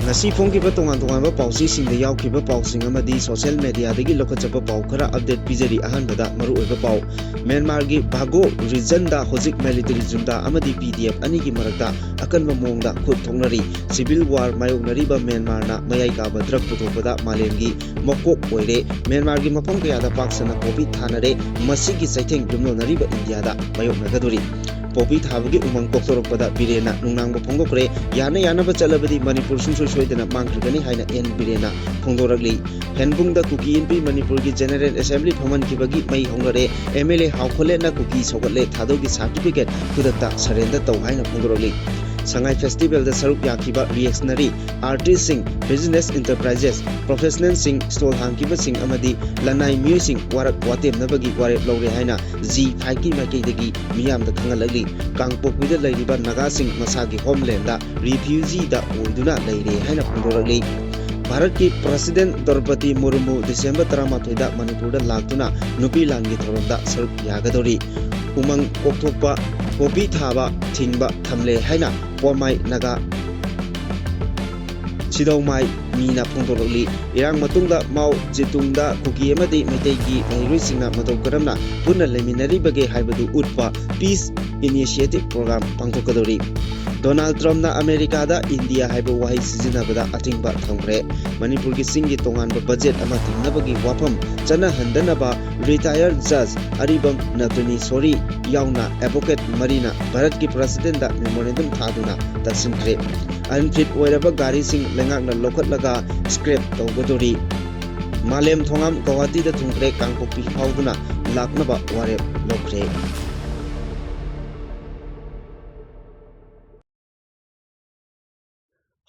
ngasi phongkiba tongan pausisingda yaukhiba pausing amadi social media dagi lokhachapa pau khara update pijari ahanbada maru oiba pau Myanmar gi Bago region da hojik military junta amadi PDF ani gi marakta akanba mongda khut thongnari civil war mayoknari ba Myanmar na mayai ka badrak puthokpada malemgi mokok oire Myanmar gi mapam kaya da paksana popi thanare masigi saitheng dumnonari ba India da mayoknagadori Popi Thabagi Umang Koktorokpada Birena, Nunang Pongokre, Yana Bachalabadi, Manipur Sunsoi than a Mankani Haina N Birena, Pongoragli, Henbung the Cookie in Manipur General Assembly, Homan Kibagi, May Hongare, MLA Haukolena Cookie, Sokole, Tadogi certificate to the surrender to Haina Pongoragli. Shanghai Festival the Sarup Yakiba reactionary artists sing business enterprises professional sing stall hankiba sing amadi lanai music warak watem nabagi ware lore haina z phaiki maki degi miyam da khangalagli kangpok bida lairiba naga sing masagi homeland da refugee da oiduna laire haina phondoragli Bharat ki President Draupadi Murmu December 13 da Manipur da lagtuna nupi langi thoronda sarup yagadori umang kokthokpa Popi Thaba Thingba Thamle Haina Pomai Naga Chidau Mai Mina Pongoroli Irang Matungda Mau Jitungda Kuki Amadi Metegi Nairuisingna Matokaramna Puna Leminari Bage Haibadu Utpa Peace Initiative Program Pangkokadori Donald Trump na America da India haiba wahi sizinabada atingba thangre Manipur gi singi tonganba budget ama tingnabagi wafam chana handanaba retired judge Aribam Navani Sori yauna advocate Marina Bharat ki president da memorandum thaduna tarsinkhre unfit oiraba gari sing lengakna lokhatlaga scrap tawgadori Malem Thongam Guwahati da thungkre kangpopi phawduna laknaba ware lokre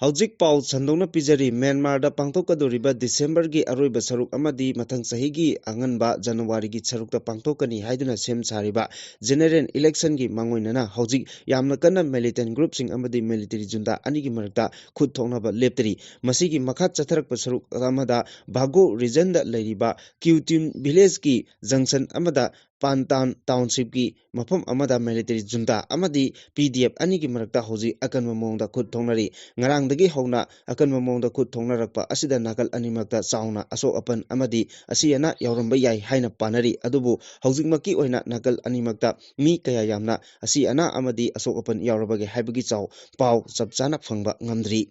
Hojik Pau Sandona Pijari Myanmar da Pangtokadoriba December gi Aroiba Saruk Amadi Mathang Sahi gi Anganba January gi Saruk da Pangtokani Haiduna Sem Sariba General Election gi Mangoinana Hojik Yamna Kana militant group sing Amadi military junta ani gi marakta khut thongnaba leptari masigi makhat chatharakpa saruk amada Bago region da lairiba Kyutin village ki junction amada Pantan Township ki mafam amada military junta amadi PDF ani gi marakta hoji akanma mongda khut thongnari ngarang dagi hawna akanma mongda khut thongnarakpa asida nakal animakta chauna asok apan amadi asiana yauramba yai haina panari adubu hawjikmaki oina nakal animakta mi kaya yamna asiana amadi asok apan yaurabage haibagi chaw paw chapchana phangba ngamdri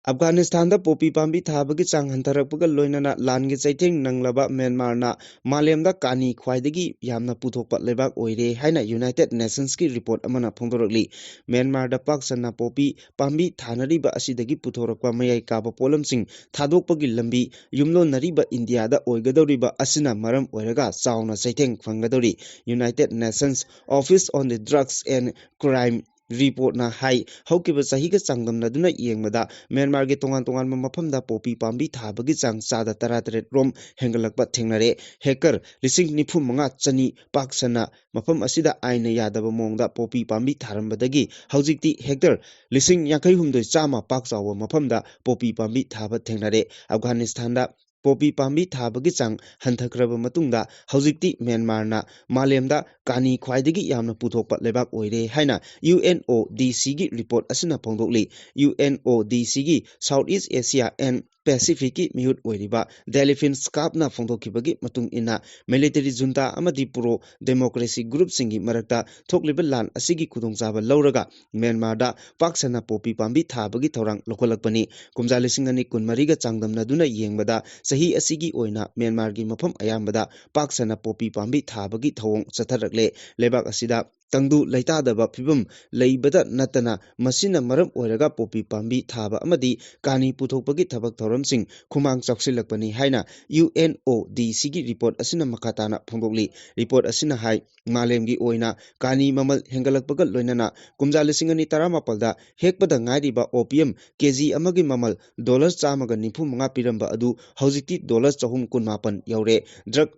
Afghanistan da popi pambi thabagi chang hantarakpaga loinana langi chaitheng nanglaba Myanmar na malemda kani khwaidagi yamna puthokpa lebak oire haina United Nations ki report amana phongdorakli Myanmar da paksana popi pambi thanariba asidagi puthorakpa mayai kaba polamsing thadokpagi lambi yumlo nariba India da oigadoriba asina maram oiraga chauna chaitheng phanggadori United Nations Office on the Drugs and Crime Report na hai haukiba sahiga changdamna duna yengmada Myanmar ge tongan mafamda popi pambi thabagi chang chada 13 rom hengalakpa thengnare hacker lising niphum manga chani paksana mafam asida aina yadaba mongda popi pambi tharambadagi haujikti hector lising 52 chama pakchawa mafamda popi pambi thaba thengnare Afghanistan da Popi Pambi Thabagi Chang Hantakraba Matungda Haujikti Myanmar na Malemda Kani Khwaidagi Yamna Puthokpa Lebak Oire Haina UNODC gi report asina phongdokli UNODC gi Southeast Asia and Pacific ki mihut oiriba Delphine Scarp na phongdokhibagi matung ina military junta amadi pro democracy group singi marakta thokliba lan asigi khudongchaba lauraga Myanmar da paksana popi pambi thabagi thorang lokolakpani kumjali singani kunmari ga changdamna duna yengbada sahi asigi oina Myanmar gi mafam ayambada paksana popi pambi thabagi thawong chatharakle lebak asida Tangdu Laitadaba Pibum Laibada Natana Masina Maram Oiraga Popi Pambi Thaba Amadi Kani Puthokpagi Thabak Thoramsing Khumang Chaksilakpani Haina UNODC gi report asina makatana phongdokli report asina hai malemgi oina Kani Mamal Hengalakpaga loinana kumjali singani 18 da hekpada ngairiba opium kg amagi mamal $195 piramba adu haujikti $418 yaure drug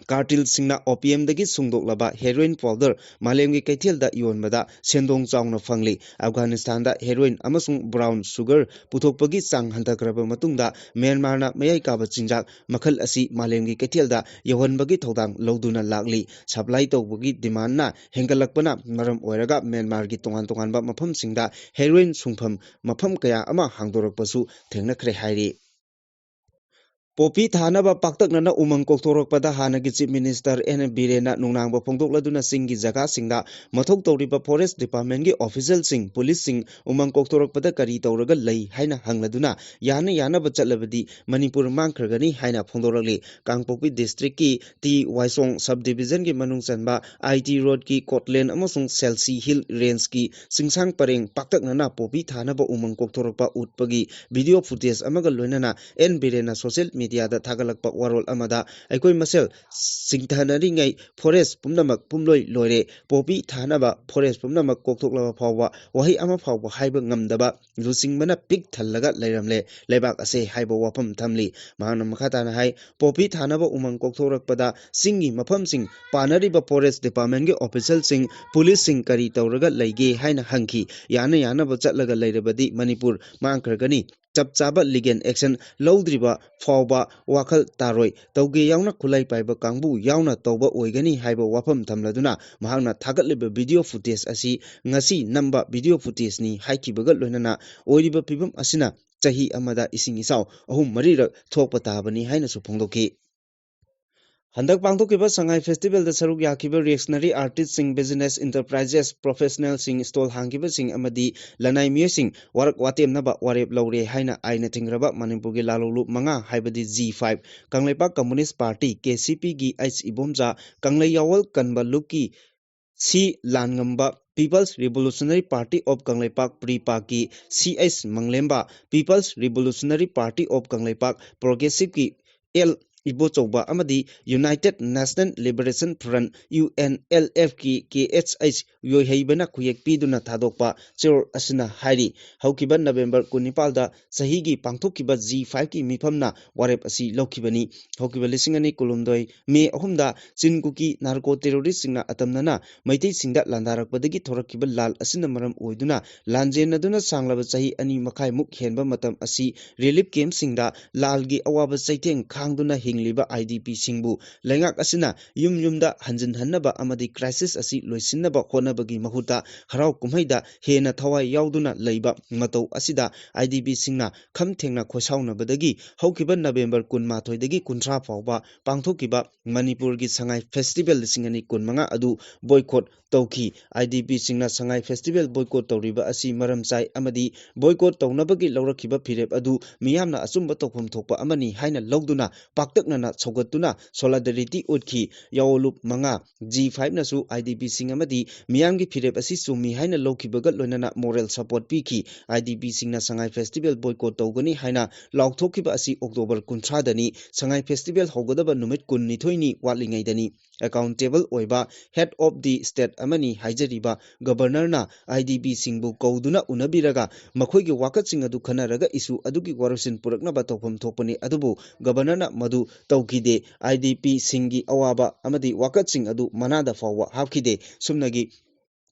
Cartel-singna OPM-dagi sungdoklaba heroin powder malemgi kaithialda yonbada sendong chauna phangli. Afghanistan-da heroin amasung brown sugar puthokpagi chang hantakraba matungda Myanmar-na mayai kaba chinjak makhal asi malemgi kaithialda yawhanbagi thodang loduna lakli. Supply tawbagi demand-na hengalakpana maram oiraga Myanmar-gi tongan-tonganba maphamsingda heroin sungpham mafam kaya ama hangdorakpasu thengnakhre hairi. Popi thanaba paktaknana umang kokthorokpada hanagi chief minister N Birena nungnangba phongdokladuna singgi jaga singda mathok tawriba forest department gi official sing police sing umang kokthorokpada kari tawraga lei haina hangladuna yana ba chatlabadi Manipur mangkhragani haina phongdorakli. Kangpokpi district ki T Waisong subdivision gi manung chanba IT road ki Kotlen amasung Selsi Hill range ki singsang pareng paktaknana popi thanaba umang kokthorokpa utpagi video footage amaga loinana N Birena social media da thagalakpa warol amada aikoi masel singthanari ngai forest pumnamak pumloi loire popi thanaba forest pumnamak koktoklaba phawwa wahi ama phawwa haiba ngamdaba lusingmana pik thallaga leiramle lebak ase haiba wafam thamli mahana makhatana hai popi thanaba umang kokthorakpada singi mafamsing panariba forest department ge official sing police sing kari tawraga leige haina hangki yana ba chatlaga leirabadi Manipur mangkhragani chap chaba legal action lowdriba phawba wakhal taroi tawge yauna khulai paiba kangbu yauna tawba oigani haiba wafam thamladuna mahakna thagatliba video footage asi ngasi namba video footage ni haikibaga loinana oiriba pibam asina chahi amada ising isau ahum marirak thokpa tabani haina su phongdoki. Handak pangthokiba Sangai Festival da saruk yakiba reactionary artist sing business enterprises professional sing stall hangkiba sing amadi lanai miyoi sing warak watemnaba warep laure haina aina thingraba Manipur gi lalolu manga haibadi G5 Kangleipak Communist Party KCP gi H Ibomja Kanglei Yawal Kanba Luki C Langamba People's Revolutionary Party of Kangleipak Pripak ki CH Manglemba People's Revolutionary Party of Kangleipak Progressive ki L Ibo Chauba amadi United National Liberation Front UNLF ki KHH yoiheibana khuyek piduna thadokpa chor asina hairi haukiba November 19 da sahigi pangthokiba G5 ki mifamna warep asi lokhibani haukiba lisingani kulumdoi me ahumda chinkuki narco terrorist singna atamnana maitei singda landarakpadagi thorakiba lal asina maram oiduna lanjenaduna sanglaba sahi ani makhai muk henba matam asi relief camp singda lalgi awaba chaiteng khangduna liba IDP singbu lengak asina yumda hanjin hannaba amadi crisis asi loisinaba honabagi mahuta harau kumhaida hena thawai yauduna leiba matau asida IDP singna khamthengna khosaunabadagi haukiba November 19 dagi 30 fawba pangthokiba Manipur gi Sangai Festival singani 15 adu boycott tauki IDP singna Sangai Festival boycott tawriba asi maram chai amadi boycott tawnabagi lawrakiba phirep adu miyamna achumba tawpham thokpa amani haina lawduna paktaknana chogatuna solidarity utki yawolup manga G5 nasu IDP sing amadi miyamgi phirep asi chumi haina lawkibaga loinana moral support piki IDP singna Sangai Festival boycott tawgani haina lawthokiba asi October 13 dani Sangai Festival hogadaba numit 12 ni watlingai dani accountable oiba head of the state amani haijariba governor na IDP singbu kauduna unabiraga makhoigi wakatsing adu khanaraga isu adugi warusin puraknaba tawpham thokpani adubu governor na madu tawkide IDP singi awaba amadi wakatsing adu manada fawwa hapkide sumnagi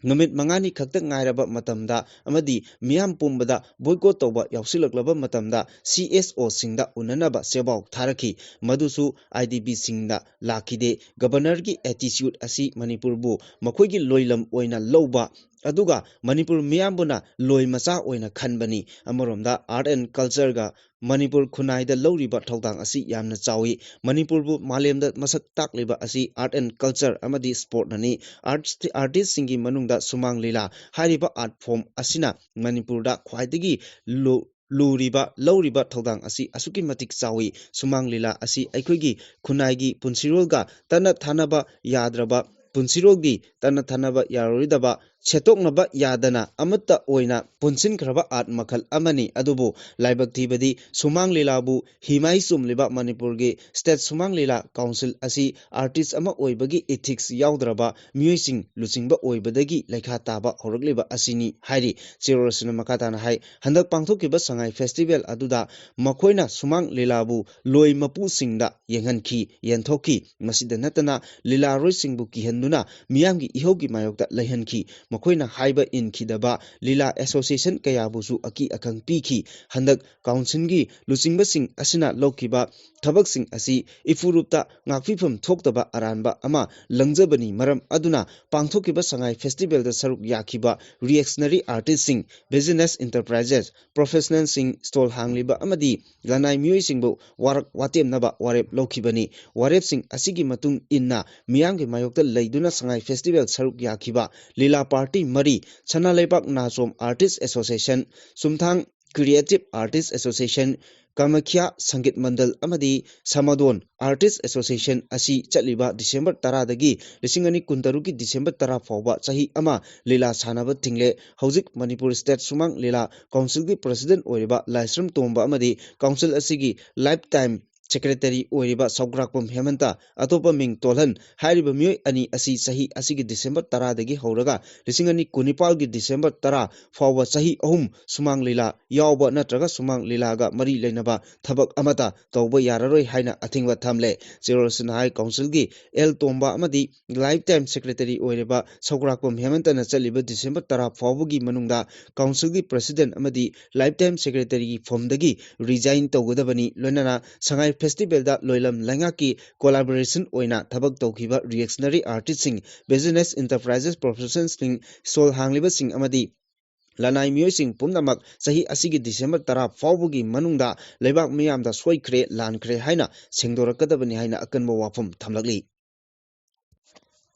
numit mangani khakta ngairaba matamda amadi miyam pumbada boycott tawba yausilaklaba matamda CSO singda unanaba sebau tharaki madusu IDP singda lakide governor gi attitude asi Manipur bu makhoigi loilam oina lawba aduga Manipur miyambuna loi macha oina khanbani amoromda art and culture ga Manipur khunai da lawriba thawdang asi yamna chawi Manipur bu malemda masak takliba asi art and culture amadi sport nani artist singi manungda sumang lila hariba art form asina Manipur da khwaidagi luriba lawriba thawdang asi asuki matik chawi sumang lila asi aikhoigi khunai gi punsirolga tana thanaba yadraba Punsirogi tana thanaba yaroridaba ꯁꯦꯠꯇꯣꯛꯅꯕ ꯌꯥꯗꯅ ꯑꯃꯠꯇ ꯑꯣꯏꯅ ꯄꯨꯟꯁꯤꯟꯈ꯭ꯔꯕ art ꯃꯈꯜ ꯑꯃꯅꯤ ꯑꯗꯨꯕꯨ ꯂꯥꯏꯕꯛ ꯊꯤꯕꯗꯤ ꯁꯨꯃꯥꯡ ꯂꯤꯂꯥꯕꯨ ꯍꯤꯃꯥꯏ ꯆꯨꯝꯂꯤꯕ ꯃꯅꯤꯄꯨꯔꯒꯤ ꯁ꯭ꯇꯦꯠ ꯁꯨꯃꯥꯡ ꯂꯤꯂꯥ ꯀꯥꯎꯟꯁꯤꯜ ꯑꯁꯤ ꯑꯥꯔꯇꯤꯁ ꯑꯃ ꯑꯣꯏꯕꯒꯤ ꯏꯊꯤꯛꯁ ꯌꯥꯎꯗ꯭ꯔꯕ ꯃꯤꯑꯣꯏꯁꯤꯡ ꯂꯨꯆꯤꯡꯕ ꯑꯣꯏꯕꯗꯒꯤ ꯂꯩꯈꯥ ꯇꯥꯕ ꯍꯧꯔꯛꯂꯤꯕ ꯑꯁꯤꯅꯤ ꯍꯥꯏꯔꯤ ꯆꯦꯔꯣꯜ ꯑꯁꯤꯅ ꯃꯈꯥ ꯇꯥꯅ ꯍꯥꯏ ꯍꯟꯗꯛ ꯄꯥꯡꯊꯣꯛꯈꯤꯕ ꯁꯉꯥꯏ ꯐꯦꯁꯇꯤꯚꯦꯜ ꯑꯗꯨꯗ ꯃꯈꯣꯏꯅ ꯁꯨꯃꯥꯡ ꯂꯤꯂꯥꯕꯨ ꯂꯣꯏ ꯃꯄꯨꯁꯤꯡꯗ ꯌꯦꯡꯍꯟꯈꯤ ꯌꯦꯟꯊꯣꯛꯈꯤ ꯃꯁꯤꯗ ꯅꯠꯇꯅ ꯂꯤꯂꯥꯔꯣꯏꯁꯤꯡꯕꯨ ꯀꯤꯍꯟꯗꯨꯅ ꯃꯤꯌꯥꯝꯒꯤ ꯏꯍꯧꯒꯤ ꯃꯥꯌꯣꯛꯇ ꯂꯩꯍꯟꯈꯤ ꯃꯈꯣꯏꯅ ꯍꯥꯏꯕ ꯏꯟꯈꯤꯗꯕ ꯂꯤꯂꯥ ꯑꯦꯁꯣꯁꯤꯌꯦꯁꯟ ꯀꯌꯥꯕꯨꯁꯨ ꯑꯀꯤ ꯑꯈꯪ ꯄꯤꯈꯤ ꯍꯟꯗꯛ ꯀꯥꯎꯟꯁꯤꯜꯒꯤ ꯂꯨꯆꯤꯡꯕꯁꯤꯡ ꯑꯁꯤꯅ ꯂꯧꯈꯤꯕ ꯊꯕꯛꯁꯤꯡ ꯑꯁꯤ ꯏꯐꯨꯔꯨꯞꯇ ꯉꯥꯛꯄꯤꯐꯝ ꯊꯣꯛꯇꯕ ꯑꯔꯥꯟꯕ ꯑꯃ ꯂꯪꯖꯕꯅꯤ ꯃꯔꯝ ꯑꯗꯨꯅ ꯄꯥꯡꯊꯣꯛꯈꯤꯕ ꯁꯉꯥꯏ ꯐꯦꯁꯇꯤꯚꯦꯜꯗ ꯁꯔꯨꯛ ꯌꯥꯈꯤꯕ ꯔꯤꯑꯦꯛꯁꯅꯔꯤ ꯑꯥꯔꯇꯤꯁꯁꯤꯡ ꯕꯤꯖꯤꯅꯦꯁ ꯏꯟꯇꯔꯄ꯭ꯔꯥꯏꯖꯦꯁ ꯄ꯭ꯔꯣꯐꯦꯁꯅꯦꯜꯁꯤꯡ ꯁ꯭ꯇꯣꯜ ꯍꯥꯡꯂꯤꯕ ꯑꯃꯗꯤ ꯂꯅꯥꯏ ꯃꯤꯑꯣꯏꯁꯤꯡꯕꯨ ꯋꯥꯔꯛ ꯋꯥꯇꯦꯝꯅꯕ ꯋꯥꯔꯦꯞ ꯂꯧꯈꯤꯕꯅꯤ ꯋꯥꯔꯦꯞꯁꯤꯡ ꯑꯁꯤꯒꯤ ꯃꯇꯨꯡ ꯏꯟꯅ ꯃꯤꯌꯥꯝꯒꯤ ꯃꯥꯌꯣꯛꯇ ꯂꯩꯗꯨꯅ ꯁꯉꯥꯏ ꯐꯦꯁꯇꯤꯚꯦꯜ ꯁꯔꯨꯛ ꯌꯥꯈꯤꯕ ꯂꯤꯂꯥ ꯄꯥꯔꯇꯤ 3 ꯁꯅꯥꯂꯩꯕꯥꯛ ꯅꯥꯆꯣꯝ ꯑꯥꯔꯇꯤꯁ ꯑꯦꯁꯣꯁꯤꯌꯦꯁꯟ ꯁꯨꯝꯊꯥꯡ creative artists association Kamakhya Sangeet Mandal अमदी समादोन artist association असी चलिबा डिसेंबर 10 दगी 2023 की डिसेंबर 10 फाउबा चाही अमा लीला सानब थिंगले हौजिक मणिपुर स्टेट सुमंग लीला काउंसिल की प्रेसिडेंट ओरिबा लाइस्रम तोंबा अमदी काउंसिल असिगी लाइफ टाइम सेक्रेटरी ओरिबा सौग्राकपम हेमंता अतोप मिंग तोलहन हारिबा मियोय अनि असी सही असिगी डिसेंबर 10 दगी हौरगा 2019 की डिसेंबर 10 फाउबा चाही अहुम सुमंग लीला यावबा नत्रगा सुमंग लीलागा मरी लेनबा थबक अमता तौबा याररोय हाइना अथिंगबा थमले चेरोसन हाई काउंसिल की एल तोंबा अमदी लाइफ टाइम सेक्रेटरी ओरिबा सौग्राकपम हेमंतना चलिबा डिसेंबर 10 फाउबगी मनुंगा काउंसिल की प्रेसिडेंट अमदी लाइफ टाइम सेक्रेटरी की फॉर्मदगी रिजाइन तौगदबनी लोनना संगाई फेस्टिवल दा लोइलम लंगा की कोलैबोरेशन ओइना थबक तौखिबा रिएक्शनरी आर्टिस्ट सिंह बिजनेस इंटरप्राइजेस प्रोफेशनल सिंह सोल हांगलिबा सिंह अमदी लनाई मियोइसिंग पुमनमक सही असिगी डिसेंबर 10 फाउबगी मनुंगा लेबाक मियामदा सोइख्रे लानख्रे हाइना सेंगदोरकदबनी हाइना अकनबा वाफम थमलगली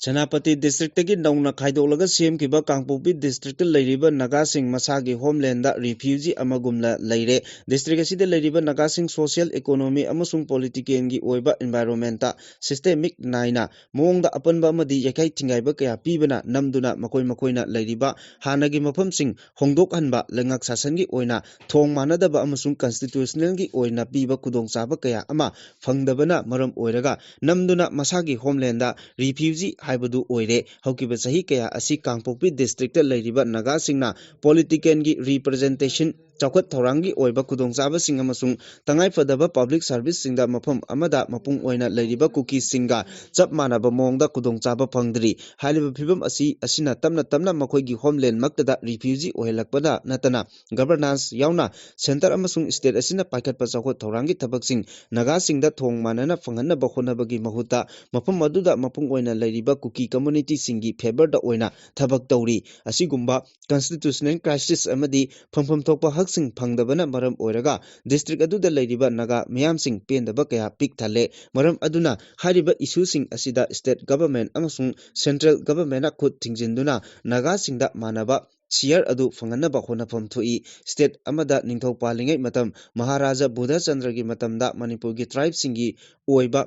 सेनापति डिस्ट्रिक्ट की नौना खाइदोलगा सेमखिबा कांगपोपी डिस्ट्रिक्ट लैरिबा नागासिंग मसागी होमलैंड रिफ्यूजी अमगुमला लैरे डिस्ट्रिक्ट असिदे लैरिबा नागासिंग सोशल इकोनॉमी अमसुंग पॉलिटिकल की ओइबा एनवायरनमेंट सिस्टेमिक नाइना मोंगदा अपनबा अमदी यखै थिंगाइबा कया पीबना नमदुना मकोइना लैरिबा हानागी मफमसिंग होंदोकहनबा लंगक शासन की ओइना थोंग मानदबा अमसुंग कॉन्स्टिट्यूशनल की ओइना पीबा खुदोंचाबा कया अमा फंगदबना मरम ओइरगा नमदुना मसागी होमलैंड रिफ्यूजी हाइबदु ओइरे हौकिबा सही कया असि कांगपोपी डिस्ट्रिक्ट लैरिबा नागासिंगना पॉलिटिकल की रिप्रेजेंटेशन चौखत थौरांगी ओइबा खुदोंचाबा सिंग अमसुंग तंगाई फदबा पब्लिक सर्विस सिंगदा मफम अमदा मपुंग ओइना लैरिबा कुकी सिंगा चप मानबा मोंगदा खुदोंचाबा फंगदरी हालिबा फिबम असि असिना तमना मखोइगी होमलैंड मक्तदा रिफ्यूजी ओइलकपदा नतना गवर्नेंस यावना सेंटर अमसुंग स्टेट असिना पाइखतपा चौखत थौरांगी थबकसिंग नागासिंगदा थोंग मानना फंगनबा होनबगी महुता मफम अदुदा मपुंग ओइना लैरिबा कुकी कम्युनिटी सिंगी फेवर दा ओइना थबक तौरी असिगुंबा कॉन्स्टिट्यूशनल क्राइसिस अमदी फंफम थोकपा हकसिंग फंगदबना मरम ओइरगा डिस्ट्रिक्ट अदुदा लैरिबा नागा मियामसिंग पेंदबा कया पिक थले मरम अदुना हारिबा इशू सिंग असिदा स्टेट गवर्नमेंट अमसुंग सेंट्रल गवर्नमेंट खुद थिंजिंदुना नागा सिंगदा मानबा सियर अदु फंगनबा होनफम थोई स्टेट अमदा निंगथौ पालिंगै मतम महाराजा बुद्ध चंद्र की मतमदा मणिपुर की ट्राइब सिंगी ओइबा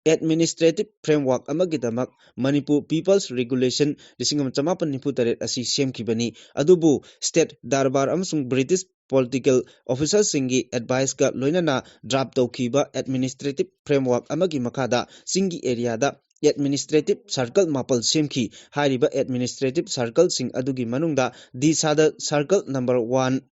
एडमिनिस्ट्रेटिव फ्रेमवर्क अमगिदमक मणिपुर पीपल्स रेगुलेशन 1998 असी सेमखिबनी अदुबु स्टेट दरबार अमसुंग ब्रिटिश पॉलिटिकल ऑफिसर सिंगी एडवाइस का लोइनना ड्राफ्ट तौखिबा एडमिनिस्ट्रेटिव फ्रेमवर्क अमगी मखादा सिंगी एरियादा एडमिनिस्ट्रेटिव सर्कल मापल सेमखी हारिबा एडमिनिस्ट्रेटिव सर्कल सिंग अदुगी मनुंगदा दिसादा सर्कल नंबर 1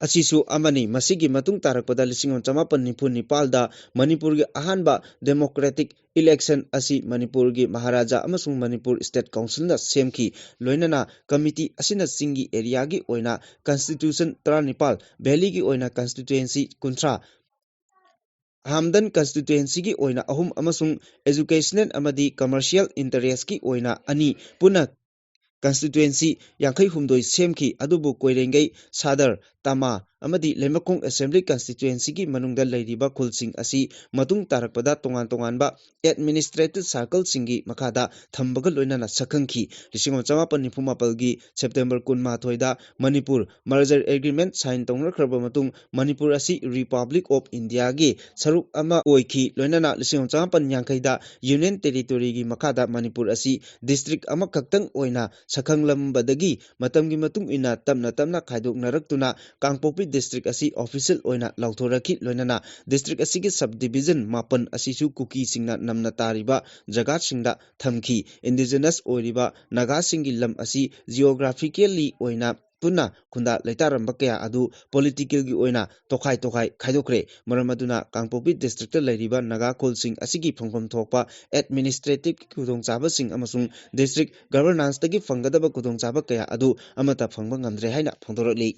असिसु अमनी मसिगी मतुंग तारकपदा 1994 दा मणिपुर की अहानबा डेमोक्रेटिक इलेक्शन असी मणिपुर की महाराजा अमसुंग मणिपुर स्टेट काउंसिल ना सेमखी लोइनना कमिटी असिना सिंगी एरिया की ओइना कॉन्स्टिट्यूशन 39 वैली की ओइना कॉन्स्टिट्यूएंसी 30 हमदन कॉन्स्टिट्यूएंसी की ओइना अहुम अमसुंग एजुकेशनल अमदी कमर्शियल इंटरेस्ट की ओइना अनि पुनः constituency 52 सेमखी अदुबु कोइरेंगै सादर तमा amadi Lemakong Assembly Constituency ki manungda leiriba khulsing asi matung tarakpada tongan-tonganba administrative circle singi makada thambaga loinana sakhangki lising chamapan nifumapal gi September 18 da Manipur merger agreement sign tongrakhraba matung Manipur asi Republic of India gi saruk ama oiki loinana lising chamapan yangkai da Union Territory gi makada Manipur asi district ama kaktang oina sakhanglambadagi matamgi matung ina tamna khaidoknaraktuna Kangpokpi district asi official oina lauthoraki loinana district asi gi subdivision mapan asisu kuki singna namna tariba jaga singda thamki indigenous oiriba naga singi lam asi geographically oina puna khunda leitaramba kaya adu political gi oina tokhai khaidokre maramaduna Kangpokpi district ta leiriba naga kolsing asigi phongphom thokpa administrative khudongchaba sing amasung district governance tagi phanggadaba khudongchaba kaya adu amata phangba ngamdre haina phongdorali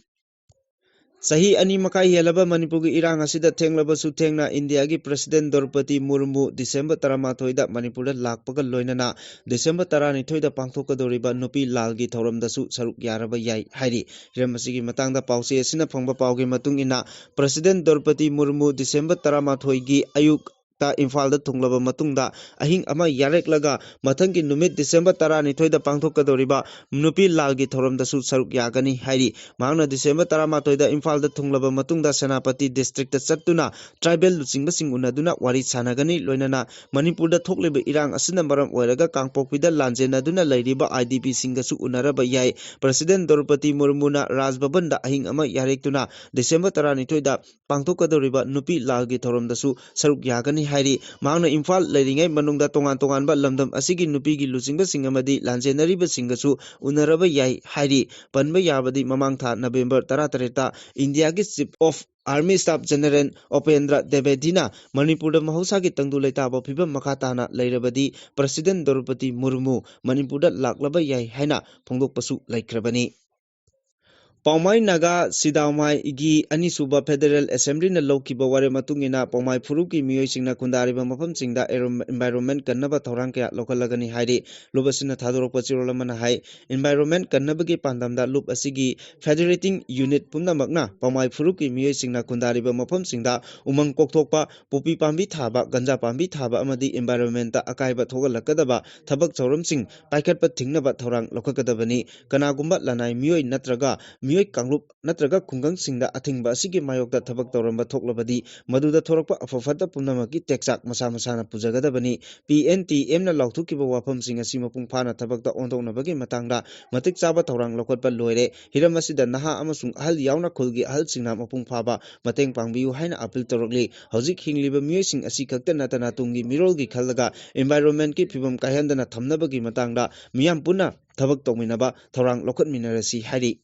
Sahi ani makai helaba Manipur gi irang asida thenglabsu thengna India gi President Draupadi Murmu December 13 da Manipur da lakpaga loinana December 12 da pangthokadoriba nupi lal gi thoramdasu saruk yaraba yai hairi hiramasi gi matangda pause asina phangba pauge matung ina President Draupadi Murmu December 13 gi ayuk ta Imphal da thunglaba matungda ahing ama yareklaga mathangki numit December 12 da pangthokadoriba nupi lal gi thoramdasu saruk yagani hairi Mangna December 13 da Imphal da thunglaba matungda Senapati district ta chattuna tribal luchingba sing unaduna wari sanagani loinana Manipur da thokleba irang asina maram oiraga Kangpokpi da lanjenaduna leiriba IDP singasu unaraba yai President Draupadi Murmu na Raj Bhavan da ahing ama yarektuna December 12 da pangthokadoriba nupi lal gi thoramdasu saruk yagani hairi Mangna Imphal leiringai manungda tongan-tonganba lamdam asigi nupi gi luchingba singamadi lanjenariba singasu unaraba yai hairi panba yabadi mamang tha November 13 ta India ki Chief of Army Staff General Upendra Dwivedi Manipur da mahausa ki tangdu leitaba phibam makhatana leirabadi President Draupadi Murmu Manipur da laklaba yai haina phongdokpasu laikhrabani Paumai Naga Sidaumai igi Anisuba Federal Assembly na Lokiba Ware Matungina Paumai Furuki Miyoi Singna Kundariba Mafam Singda Environment Kannaba Thorang Kaya Lokalagani Hairi Lubasina Thadorok Pachirolamana Hai Environment Kannabagi Pandamda Lup Asigi Federating Unit Pumna Magna Paumai Furuki Miyoi Singna Kundariba Mafam Singda Umang Koktokpa Popi Pambi Thaba Ganja Pambi Thaba Amadi Environment ta Akaiba Thogalakadaba Thabak Chauram Sing Paikatpa Thingnaba Thorang Lokakadabani Kanagumba Lanai Miyoi Natraga Miyoi Kanglup Natraga Kungang Singda Athingba Asigi Mayokta Thabak Tawramba Thoklabadi Maduda Thorakpa Afafata Pumnamaki Teksak Masana Pujagadabani PNTM na Lauthukiba Wafam Sing asi Mapung Phana Thabakta Ondoknabagi Matangda Matik Chaba Tawrang Lokotpa Loire Hiramasida Naha amasung Ahal Yauna Khulgi Ahal Singna Mapung Phaba Mateng Pangbiu haina appeal Torokli Hauzik Hingliba Miyoi Sing asi Khakta Natana Tungi Mirolgi Khallaga Environment ki Phibam Kaihandana Thamnabagi Matangda Miyam Puna Thabak Tawminaba Tawrang Lokot Minarasi Hari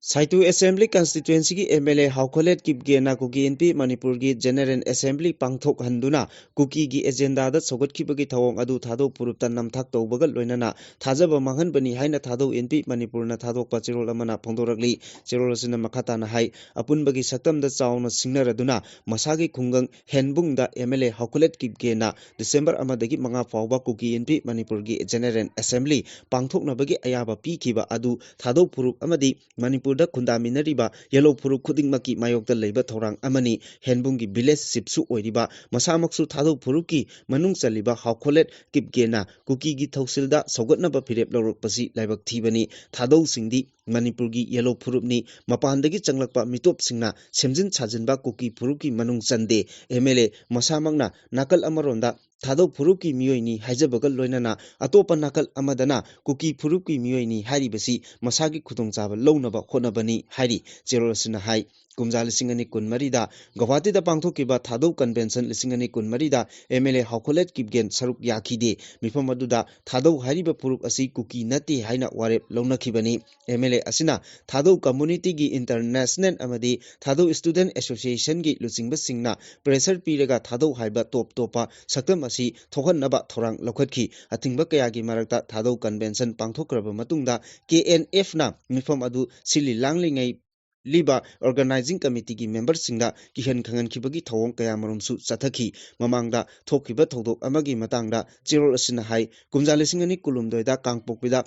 Saitu Assembly Constituency ki MLA Haukolet Kipgena Kuki NP Manipur ki General Assembly Pangthok Handuna Kuki ki agenda da sogot kibagi thawong adu thado purupta namthak tawbagal loinana thajaba manghan bani haina thado NP Manipur na thadok pa chirol amana phongdorakli chirol asina makhata na hai apun bagi saktam da chawna singnaraduna masagi khungang henbung da MLA Haukolet Kipgena December amadagi manga fawba Kuki NP Manipur ki General Assembly Pangthok na bagi ayaba pikiba adu thado purup amadi Manipur da Kundaminariba Yellow Puruk Kudingmaki Mayokta Labor Torang Amani Henbungi Village Sipsu Oiriba Masamaksu Thado Puruki Manung Saliba Haukolet Kipgena Kuki gi Thausilda Sogatnaba Pirep Lorok Pasi Laibak Thibani Thado Singdi Manipurgi Yellow Purupni Mapandagi Changlakpa Mitop Singna Semjin Chajinba Kuki Puruki Manung Chande MLA Masamangna Nakal Amaronda Thado Puruki Miyoi Haijabagal Loinana Atopa Nakal Amadana Kuki Puruki Miyoi Haribasi Masagi Kutongchaba Lownaba Honabani Hari Cherosina Hai Kumja Lisingani Kunmarida Guwahati da Pangthokiba Thado Convention Lisingani Kunmarida MLA Haukolet Kipgen Saruk Yakhide Mifam aduda Thado Hariba Puruk asi Kuki Nati Haina Warep Lownakibani MLA Asina Thado Community gi International Amadi Thado Student Association gi Luchingba Singna Pressure Piraga Thado Haiba Top Topa Sakam asi Thohanaba Thorang Lokhatki Atingba Kayagi Marakta Thado Convention Pangthokraba Matungda KNF na Mifam adu Sili Langlingai Liba Organizing Committee ki members singda kihan khangan kibagi thawong kaya marumsu chathaki mamangda thokiba thodok amagi matangda chirol asina hai kumja lisingani kulumdoida kangpokpida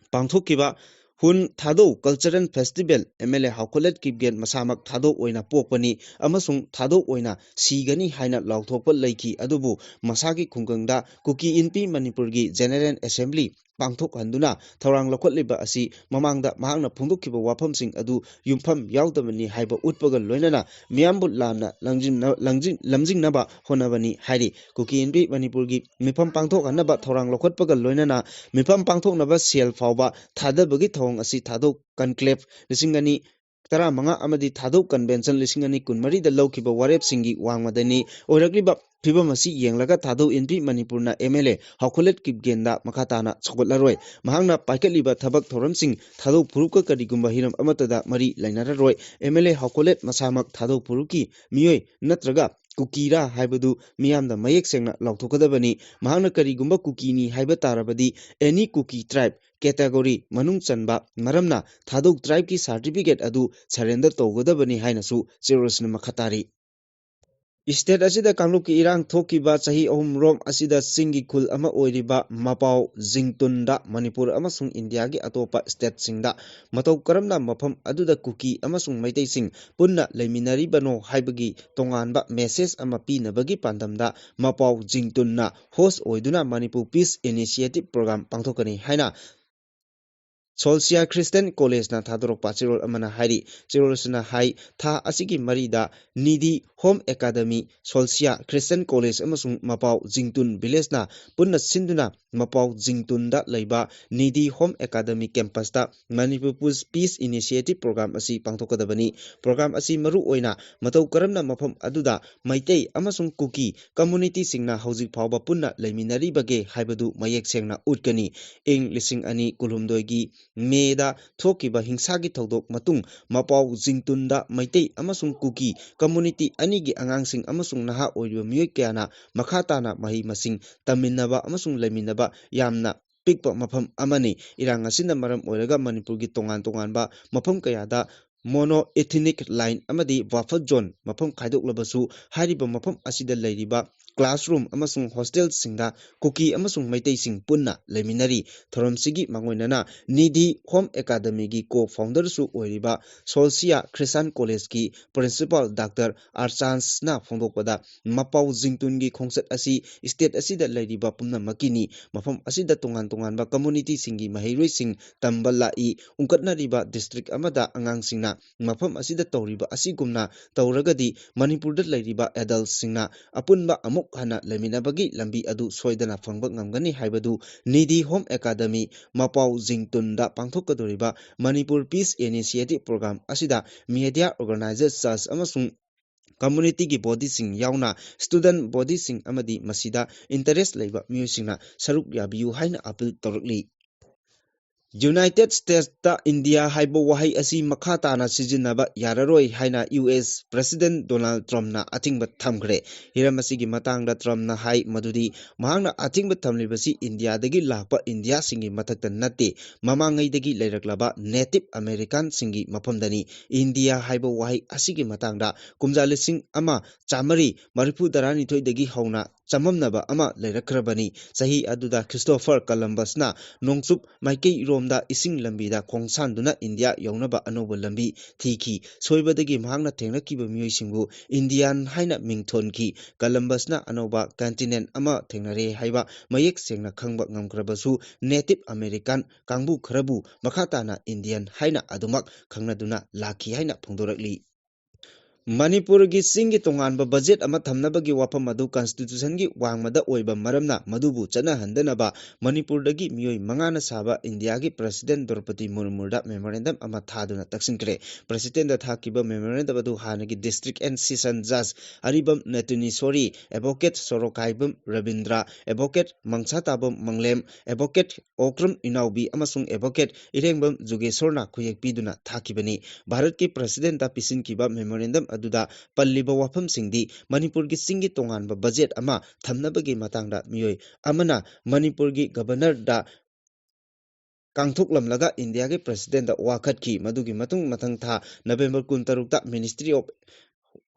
pangthokiba hun thado cultural festival MLA Haukolet Kipgen masamak thado oina pokpani amasung thado oina sigani haina lauthokpa leiki adubu masagi khungkangda Kuki Inpi Manipur gi General Assembly pangthok handuna thorang lokotliba asi mamangda mahangna phungdokkiba wafamsing adu yumpham yaudabani haiba utpaga loinana miyambu lamna lamjingnaba honabani hairi Kuki Inpi Manipur gi mifam pangthok hanaba thorang lokotpaga loinana mifam pangthoknaba sel fawba thadabagi thong asi thadok conclave lisingani tara manga amadi thadok convention lisingani kunmari da lawkiba warep singi wangmadani oirakliba phibam asi yenglaga thadok inpi manipurna MLA Haukolet Kipgenda makhatana chogotlaroi mahangna paikatliba thabak thoramsing thadok purukka karigumba hiram amatada mari lainararoi MLA Haukolet masamak thadok puruki miyoi natraga Kukira haibadu miyamda mayek sengna lauthokadabani mahangna karigumba kukini haiba tarabadi any Kuki tribe category manung chanba maramna thadok tribe ki certificate adu surrender togodabani hainasu Zerosna makhatari State asida kangluk ki irang thokiba chahi ahum rom asida singi khul ama oiriba mapau jingtunda Manipur amasung India gi atopa state singda matau karamna mafam aduda Kuki amasung maitai sing punna leiminari bano haibagi tonganba message ama pinabagi pandamda mapau jingtunna host oiduna Manipur Peace Initiative program pangthokani haina Solskjaer Christian College na thadorokpa chirol amana hairi chirolsna hai tha asigi marida Nidi Home Academy Solskjaer Christian College amasung mapau jingtun village na punna sinduna mapau jingtun da leiba Nidi Home Academy campus da Manipur Peace Initiative program asi pangthokadabani program asi maru oina matau karamna mafam aduda maitei amasung Kuki community singna hojik phawba punna leiminari bage haibadu mayek sengna utkani ing lising ani kulhumdoi gi Meda thokiba hingsagi thodok matung mapau jingtunda maitei amasung Kuki community anigi angangsing amasung naha oiriba miyoi kyana makhatana mahi masing taminaba amasung leiminaba yamna pikpa mafam amani irang asina maram oiraga Manipur gi tongan ba mafam kayada mono ethnic line amadi buffer zone mafam khaidoklabasu hariba mafam asida leiriba classroom amasung hostel singda Kuki amasung maitai sing punna leiminari thoramsigi mangoinana Nidi Home Academy gi co-founder su oiriba Solskjaer Christian College ki principal Dr. Archans na phongdokpada mapau jingtun gi khongsat asi state asida leiriba pumna makini mafam asida tongan ba community singi mahairoi sing tambala I ungkatnariba district amada angang singna mafam asida tawriba asigumna tawragadi Manipur da leiriba adults singna apunba amuk hana leminabagi lambi adu soidana phangba ngamgani haibadu Nidi Home Academy mapau jingtun da pangthokadoriba Manipur Peace Initiative program asida media organizers church amasung community gi body sing yauna student body sing amadi masida interest leiba miyosingna saruk yabiyu haina appeal torokli United States ta India haibo wahai asi makhata na sijinaba yararoi haina US President Donald Trump na atingba thamgre hiramasi gi matangda Trump na hai madudi mahangna atingba thamlibasi India dagi lakpa India singi mathakta natte mamangai dagi leiraklaba Native American singi mafamdani India haibo wahai asigi matangda kumja lising ama chamari marifu darani thoi dagi hauna chamamnaba ama leirakrabani sahi aduda Christopher Columbus na nongchup maikei romda ising lambi da khongsanduna India yaunaba anoba lambi thiki soibadagi mahangna thengnakiba miyoi Indian haina mingthonki Columbus na anoba continent ama thengnare haiba mayek sengna khangba ngamkrabasu Native American kangbu kharabu makhatana Indian haina adumak khangnaduna lakhi haina phongdorakli Manipur gi singi tonganba budget ama thamnabagi wafam adu constitution gi wangmada oiba maramna madubu chana handanaba Manipur dagi miyoi mangana saba India gi President Draupadi Murmu da memorandum ama thaduna taksinkre President da thakiba memorandum adu hanagi District and Session Judge Aribam Natunisori Advocate Sorokaibam Rabindra Advocate Mangsatabam Manglem Advocate Okram Inaubi amasung Advocate Irengbam Jugesorna khuyek piduna thakibani Bharat ki President da pisinkiba memorandum aduda palliba wafam singdi Manipur gi singi tonganba budget ama thamnabagi matangda miyoi amana Manipur gi governor da kangthoklamlaga India gi president da wakhat ki madugi matung tha November 16 da Ministry of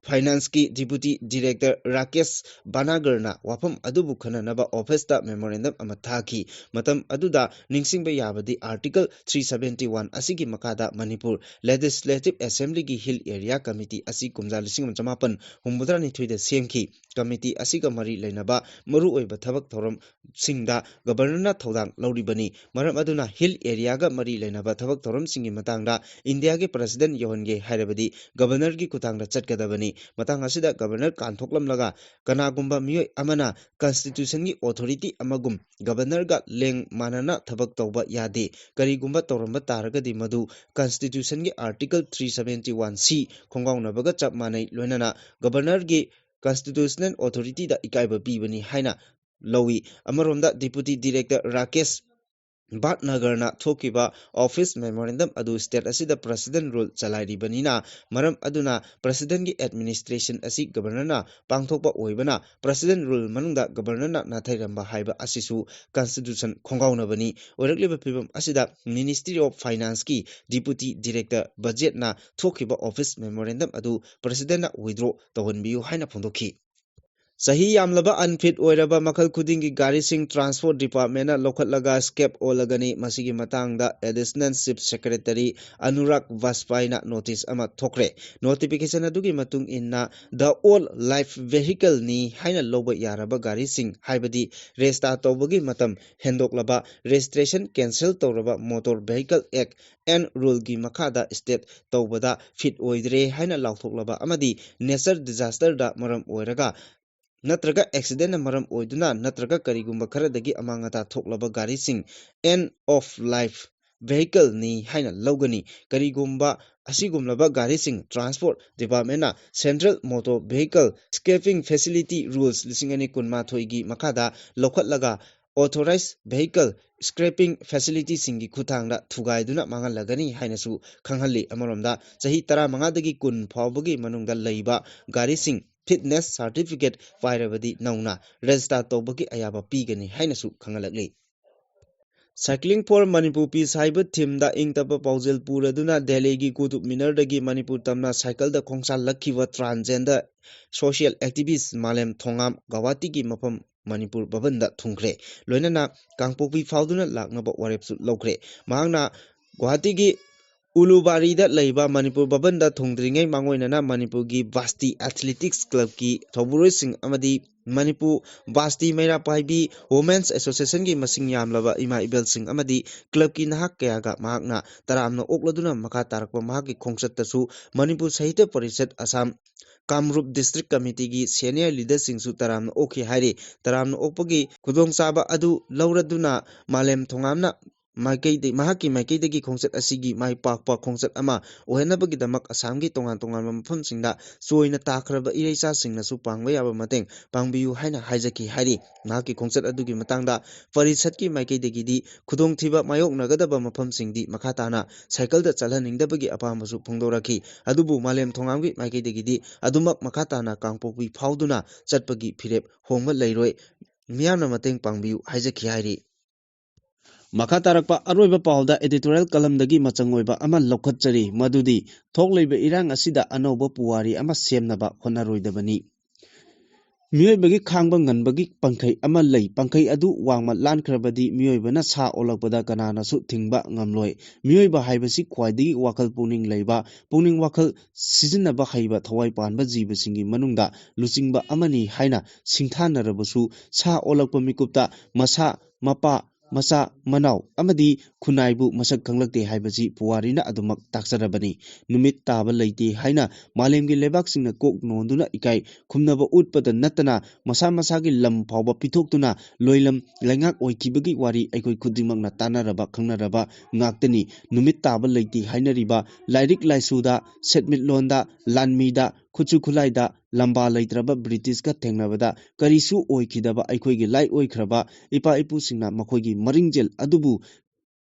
Finance ki Deputy Director Rakesh Banagarna wafam adubu khananaba office da memorandum ama thaki matam aduda ningsingba yabadi Article 371 asigi makada Manipur Legislative Assembly gi Hill Area Committee asi kumja lising chamapan humbudra ni thuida semki committee asiga mari leinaba maru oiba thabak thoram singda governor na thodang lauribani maram aduna Hill Area ga mari leinaba thabak thoram singi matangda India ge President yohonge hairabadi governor gi kutangda chatkadabani matang asida governor kanthoklam laga kanagumba miyoi amana constitution gi authority amagum governor ga leng manana thabak tawba yade karigumba tawramba taragadi madu constitution gi article 371c khongauna baga chap manai loinana governor gi constitutional authority da ikaiba bibani haina lowi amaromda deputy director Rakesh Bhatnagarna thokiba office memorandum adu state asida president rule chalairi banina maram aduna president gi administration asi governor na pangthokpa oibana president rule manungda governor na nathairamba haiba asisu constitution khongauna bani oirakliba pibam asida ministry of finance ki deputy director budget na thokiba office memorandum adu president na withdraw tawhanbiu haina phondokhi Sahi yamlaba unfit oiraba makal khudingi gari sing transport department na lokhatlaga skep olagani masigi matangda additional chief secretary Anurag Vajpayee na notice ama thokre notification adugi matung inna the all life vehicle ni haina loba yaraba gari sing haibadi restart tawbagi matam hendoklaba registration cancel tawraba motor vehicle act and rule gi makhada state tawbada fit oidre haina lauthoklaba amadi nature disaster da maram oiraga Natraga accident na maram oiduna natraga karigumba kharadagi amangata thoklaba gari sing end of life vehicle ni haina logani karigumba asigumlaba gari sing transport department na central motor vehicle scrapping facility rules lisingani kunma thoigi makada lokhatlaga authorized vehicle scrapping facility singi khutangda thugaiduna mangalagani haina su khanghalli amaromda sahi 15 dagi kun phawbagi manungda leiba gari sing fitness certificate pairabadi nauna register tobagi ayaba pigani hainasu khangalakli Cycling for Manipur Peace haiba theme da ingtaba paujel puraduna Delhi gi Kutub Minar dagi Manipur tamna cycle da khongsal lakhiwa transgender social activist Malem Thongam Gawati gi mafam Manipur babanda thungkre loinana kangpopi fauduna laknaba warepsu lokre mahangna Guwahati gi Ulubari da laiba Manipur babanda thungdringai mangoinana Manipur gi Basti Athletics Club ki thoburoi sing amadi Manipur Basti Meira Paibi Women's Association gi masing yamlaba ima ibel sing amadi club ki nahak kaya ga mahakna taramna okladuna makha tarakpa mahaki khongsattasu Manipur Sahitya Parishad Assam Kamrup District Committee gi senior leaders singsu taramna okhi hairi taramna okpagi kudong saba adu lauraduna Malem Thongamna mahaki maikaidagi khongsat asigi mai pakpa khongsat ama ohenabagi damak Assam gi tongan tongan mafam singda soina takraba ireisa singna su pangba yaba mateng pangbiu haina haijaki hairi mahaki khongsat adugi matangda parishad ki maikaidagi di khudong thiba mayok nagadaba mafam singdi makhatana cycle da chalhaningdabagi apambasu phongdoraki adubu Malem Thongam gi maikaidagi di adumak makhatana kangpokpi phauduna chatpagi phirep hongba leiroi miyamna mateng pangbiu haijaki hairi Makha tarakpa aroiba paulda editorial kalamdagi machangoiba ama lokhatchari madudi thokleiba irang asida anoba puwari ama semnaba honaroidabani Miyoibagi khangba nganbagi pangkhai ama lei pangkhai adu wangma lankrabadi miyoibana sa olakpada kanana su thingba ngamloi miyoiba haibasi khwaidagi wakal puning leiba puning wakal sizinaba haiba thawai panba jiba singi manungda luchingba amani haina singthanarabasu sa olakpa mikupta masa mapa Masa Manau amadi khunaibu masak khanglakte haibasi puwarina adumak taksarabani numit taba leite haina malemgi lebak singna kok nonduna ikai khumnaba utpada natana masa masagi lam phawba pithoktuna loilam laingak oikibagi wari aikoi khudimangna tanaraba khangnaraba ngaktani numit taba leite hainariba lairik laisuda setmit londa lanmida Khuchu khulaida lamba leitraba British ka thengnabada karisu oikhidaba aikhoigi lai oikhraba ipa ipu singna makhoigi maringjel adubu